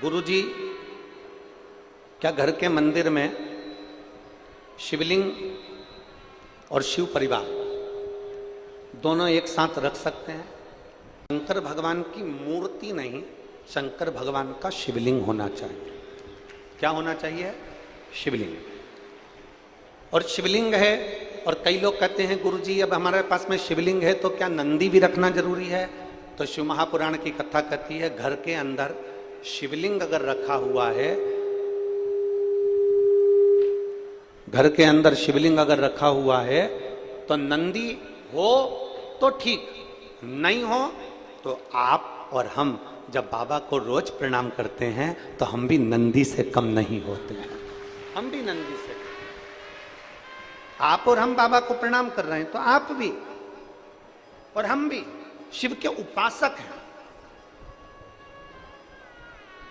गुरुजी, क्या घर के मंदिर में शिवलिंग और शिव परिवार दोनों एक साथ रख सकते हैं? शंकर भगवान की मूर्ति नहीं, शंकर भगवान का शिवलिंग होना चाहिए। क्या होना चाहिए? शिवलिंग। और शिवलिंग है, और कई लोग कहते हैं गुरुजी अब हमारे पास में शिवलिंग है तो क्या नंदी भी रखना जरूरी है? तो शिव महापुराण की कथा कहती है घर के अंदर शिवलिंग अगर रखा हुआ है, घर के अंदर शिवलिंग अगर रखा हुआ है तो नंदी हो तो ठीक, नहीं हो तो आप और हम जब बाबा को रोज प्रणाम करते हैं तो हम भी नंदी से कम नहीं होते हैं। हम भी नंदी से, आप और हम बाबा को प्रणाम कर रहे हैं तो आप भी और हम भी शिव के उपासक हैं।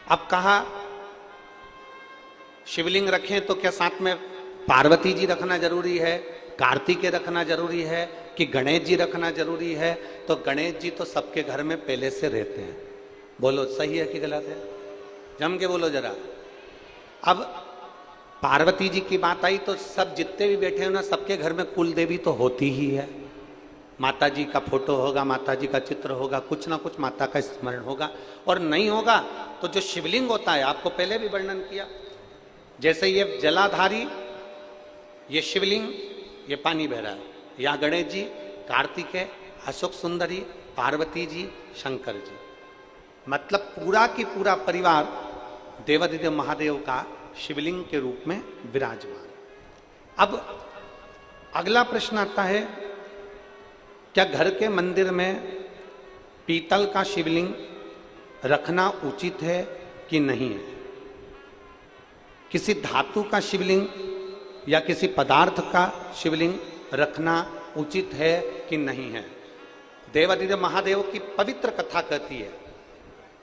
अब कहा शिवलिंग रखें तो क्या साथ में पार्वती जी रखना जरूरी है, कार्तिकेय रखना जरूरी है, कि गणेश जी रखना जरूरी है? तो गणेश जी तो सबके घर में पहले से रहते हैं। बोलो सही है कि गलत है? जम के बोलो जरा। अब पार्वती जी की बात आई तो सब जितने भी बैठे हैं ना, सबके घर में कुल देवी तो होती ही है। माता जी का फोटो होगा, माता जी का चित्र होगा, कुछ ना कुछ माता का स्मरण होगा। और नहीं होगा तो जो शिवलिंग होता है, आपको पहले भी वर्णन किया, जैसे ये जलाधारी, ये शिवलिंग, ये पानी बह रहा है, यहाँ गणेश जी, कार्तिकेय, अशोक सुंदरी, पार्वती जी, शंकर जी, मतलब पूरा की पूरा परिवार देवादिदेव महादेव का शिवलिंग के रूप में विराजमान। अब अगला प्रश्न आता है, क्या घर के मंदिर में पीतल का शिवलिंग रखना उचित है कि नहीं है? किसी धातु का शिवलिंग या किसी पदार्थ का शिवलिंग रखना उचित है कि नहीं है? देवादिदेव महादेव की पवित्र कथा कहती है,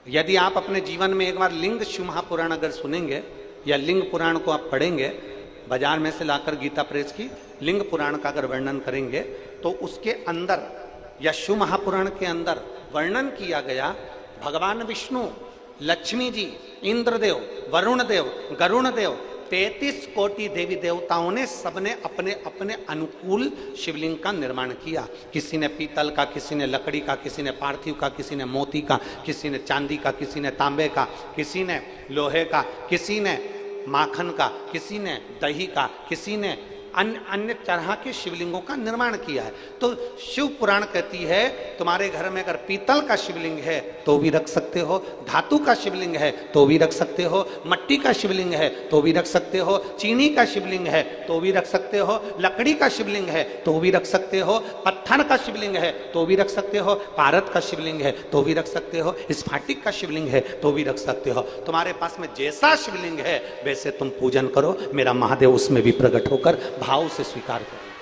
यदि आप अपने जीवन में एक बार लिंग शिव महापुराण अगर सुनेंगे या लिंग पुराण को आप पढ़ेंगे, बाजार में से लाकर गीता प्रेस की लिंग पुराण का अगर वर्णन करेंगे तो उसके अंदर या शिव महापुराण के अंदर वर्णन किया गया, भगवान विष्णु, लक्ष्मी जी, इंद्रदेव, वरुण देव, गरुण देव, 33 कोटि देवी देवताओं ने सबने अपने अपने अनुकूल शिवलिंग का निर्माण किया। किसी ने पीतल का, किसी ने लकड़ी का, किसी ने पार्थिव का, किसी ने मोती का, किसी ने चांदी का, किसी ने तांबे का, किसी ने लोहे का, किसी ने माखन का, किसी ने दही का, किसी ने अन्य अन्य तरह के शिवलिंगों का निर्माण किया है। तो शिव पुराण कहती है तुम्हारे घर में अगर पीतल का शिवलिंग है तो भी रख सकते हो, धातु का शिवलिंग है तो भी रख सकते हो, मट्टी का शिवलिंग है तो भी रख सकते हो, चीनी का शिवलिंग है तो भी रख सकते हो, लकड़ी का शिवलिंग है तो भी रख सकते हो, पत्थर का शिवलिंग है तो भी रख सकते हो, पारद का शिवलिंग है तो भी रख सकते हो, स्फाटिक का शिवलिंग है तो भी रख सकते हो। तुम्हारे पास में जैसा शिवलिंग है वैसे तुम पूजन करो, मेरा महादेव उसमें भी प्रकट होकर भाव से स्वीकार करो।